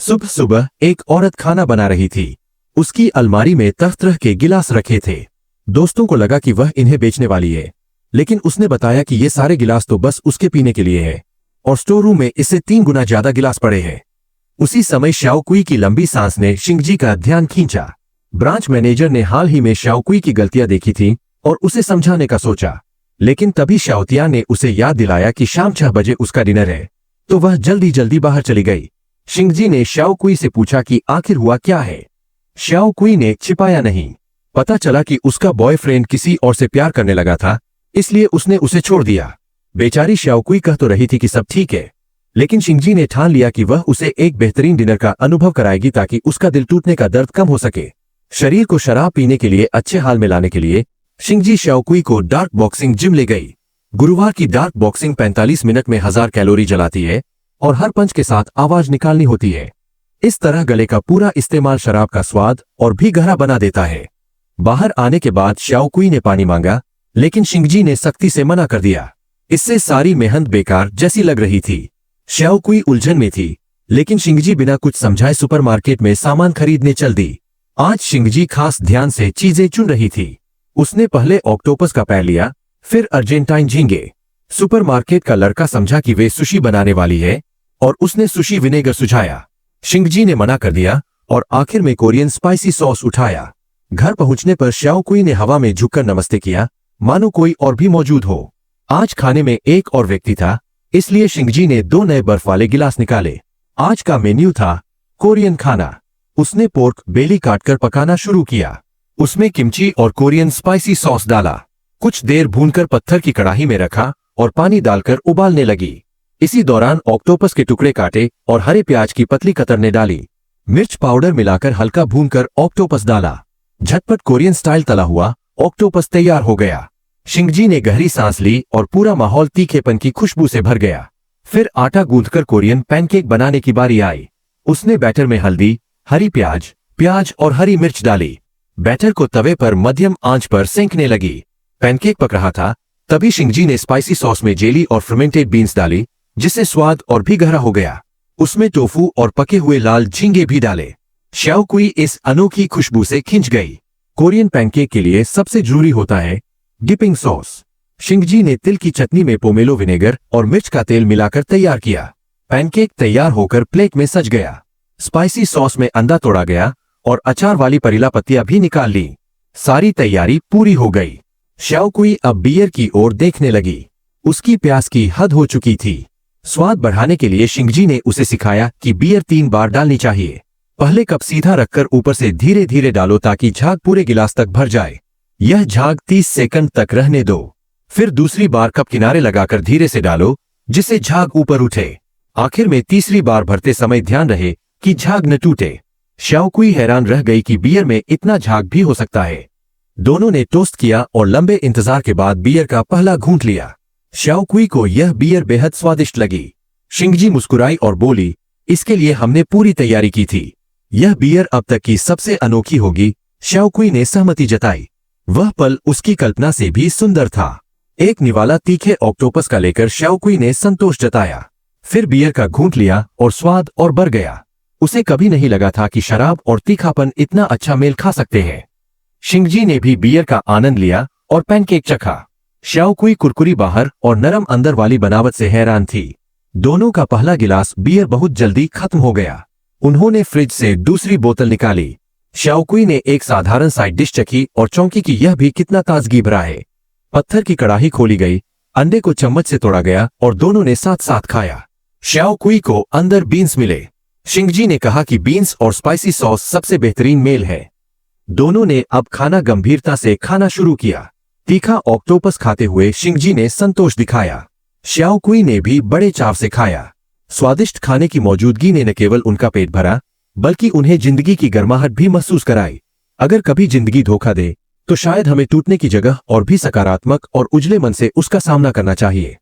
सुबह सुबह एक औरत खाना बना रही थी। उसकी अलमारी में तरह तरह के गिलास रखे थे। दोस्तों को लगा कि वह इन्हें बेचने वाली है, लेकिन उसने बताया कि ये सारे गिलास तो बस उसके पीने के लिए है और स्टोर रूम में इससे 3 गुना ज्यादा गिलास पड़े हैं। उसी समय शाओकुई की लंबी सांस ने शिंगजी का ध्यान खींचा। ब्रांच मैनेजर ने हाल ही में शाओकुई की गलतियां देखी थी और उसे समझाने का सोचा, लेकिन तभी शाओतिया ने उसे याद दिलाया कि शाम 6 बजे उसका डिनर है, तो वह जल्दी जल्दी बाहर चली गई। शिंगजी ने शाओकुई से पूछा कि आखिर हुआ क्या है। शाओकुई ने छिपाया नहीं। पता चला कि उसका बॉयफ्रेंड किसी और से प्यार करने लगा था, इसलिए उसने उसे छोड़ दिया। बेचारी शाओकुई कह तो रही थी कि सब ठीक है, लेकिन शिंगजी ने ठान लिया कि वह उसे एक बेहतरीन डिनर का अनुभव कराएगी ताकि उसका दिल टूटने का दर्द कम हो सके। शरीर को शराब पीने के लिए अच्छे हाल में लाने के लिए शिंगजी शाओकुई को डार्क बॉक्सिंग जिम ले गई। गुरुवार की डार्क बॉक्सिंग 45 मिनट में 1000 कैलोरी जलाती है और हर पंच के साथ आवाज निकालनी होती है। इस तरह गले का पूरा इस्तेमाल शराब का स्वाद और भी गहरा बना देता है। बाहर आने के बाद शाओकुई ने पानी मांगा, लेकिन शिंगजी ने सख्ती से मना कर दिया। इससे सारी मेहनत बेकार जैसी लग रही थी। शाओकुई उलझन में थी, लेकिन शिंगजी बिना कुछ समझाए सुपरमार्केट में सामान खरीदने चल दी। आज शिंगजी खास ध्यान से चीजें चुन रही थी। उसने पहले ऑक्टोपस का पैर लिया, फिर अर्जेंटाइन झींगे। सुपरमार्केट का लड़का समझा कि वे सुशी बनाने वाली है और उसने सुशी विनेगर सुझाया। शिंगजी ने मना कर दिया और आखिर में कोरियन स्पाइसी सॉस उठाया। घर पहुंचने पर शाओकुई ने हवा में झुककर नमस्ते किया, मानो कोई और भी मौजूद हो। आज खाने में एक और व्यक्ति था, इसलिए शिंगजी ने 2 नए बर्फ वाले गिलास निकाले। आज का मेन्यू था कोरियन खाना। उसने पोर्क बेली काटकर पकाना शुरू किया। उसमें किमची और कोरियन स्पाइसी सॉस डाला। कुछ देर भूनकर पत्थर की कड़ाही में रखा और पानी डालकर उबालने लगी। इसी दौरान ऑक्टोपस के टुकड़े काटे और हरे प्याज की पतली कतरने डाली। मिर्च पाउडर मिलाकर हल्का भूनकर ऑक्टोपस डाला। झटपट कोरियन स्टाइल तला हुआ ऑक्टोपस तैयार हो गया। शिंगजी ने गहरी सांस ली और पूरा माहौल तीखेपन की खुशबू से भर गया। फिर आटा गूंथकर कोरियन पैनकेक बनाने की बारी आई। उसने बैटर में हल्दी, हरी प्याज और हरी मिर्च डाली। बैटर को तवे पर मध्यम आंच पर सेंकने लगी। पैनकेक पक रहा था, तभी शिंगजी ने स्पाइसी सॉस में जेली और फर्मेंटेड बीन्स डाली, जिससे स्वाद और भी गहरा हो गया। उसमें टोफू और पके हुए लाल झींगे भी डाले। शाओकुई इस अनोखी खुशबू से खिंच गई। कोरियन पैनकेक के लिए सबसे जरूरी होता है डिपिंग सॉस। शिंगजी ने तिल की चटनी में पोमेलो विनेगर और मिर्च का तेल मिलाकर तैयार किया। पैनकेक तैयार होकर प्लेट में सज गया। स्पाइसी सॉस में अंडा तोड़ा गया और अचार वाली परीला पत्तियां भी निकाल ली। सारी तैयारी पूरी हो गई। शाओकुई अब बियर की ओर देखने लगी। उसकी प्यास की हद हो चुकी थी। स्वाद बढ़ाने के लिए शिंगजी ने उसे सिखाया कि बियर 3 बार डालनी चाहिए। पहले कप सीधा रखकर ऊपर से धीरे धीरे डालो ताकि झाग पूरे गिलास तक भर जाए। यह झाग 30 सेकंड तक रहने दो। फिर दूसरी बार कप किनारे लगाकर धीरे से डालो, जिससे झाग ऊपर उठे। आखिर में तीसरी बार भरते समय ध्यान रहे कि झाग न टूटे। शाओकुई हैरान रह गई कि बियर में इतना झाग भी हो सकता है। दोनों ने टोस्ट किया और लंबे इंतजार के बाद बियर का पहला घूंट लिया। शाओकुई को यह बियर बेहद स्वादिष्ट लगी। शिंगजी मुस्कुराई और बोली, इसके लिए हमने पूरी तैयारी की थी। यह बियर अब तक की सबसे अनोखी होगी। शाओकुई ने सहमति जताई। वह पल उसकी कल्पना से भी सुंदर था। एक निवाला तीखे ऑक्टोपस का लेकर शाओकुई ने संतोष जताया। फिर बियर का घूंट लिया और स्वाद और बढ़ गया। उसे कभी नहीं लगा था कि शराब और तीखापन इतना अच्छा मेल खा सकते हैं। शिंगजी ने भी बियर का आनंद लिया और पैनकेक चखा। शाओकुई कुरकुरी बाहर और नरम अंदर वाली बनावट से हैरान थी। दोनों का पहला गिलास बियर बहुत जल्दी खत्म हो गया। उन्होंने फ्रिज से दूसरी बोतल निकाली। शाओकुई ने एक साधारण साइड डिश चखी और चौंकी कि यह भी कितना ताजगी भरा है। पत्थर की कड़ाही खोली गई, अंडे को चम्मच से तोड़ा गया और दोनों ने साथ साथ खाया। शाओकुई को अंदर बीन्स मिले। शिंगजी ने कहा कि बीन्स और स्पाइसी सॉस सबसे बेहतरीन मेल है। दोनों ने अब खाना गंभीरता से खाना शुरू किया। तीखा ऑक्टोपस खाते हुए शिंगजी ने संतोष दिखाया। शाओकुई ने भी बड़े चाव से खाया। स्वादिष्ट खाने की मौजूदगी ने न केवल उनका पेट भरा, बल्कि उन्हें जिंदगी की गर्माहट भी महसूस कराई। अगर कभी जिंदगी धोखा दे, तो शायद हमें टूटने की जगह और भी सकारात्मक और उजले मन से उसका सामना करना चाहिए।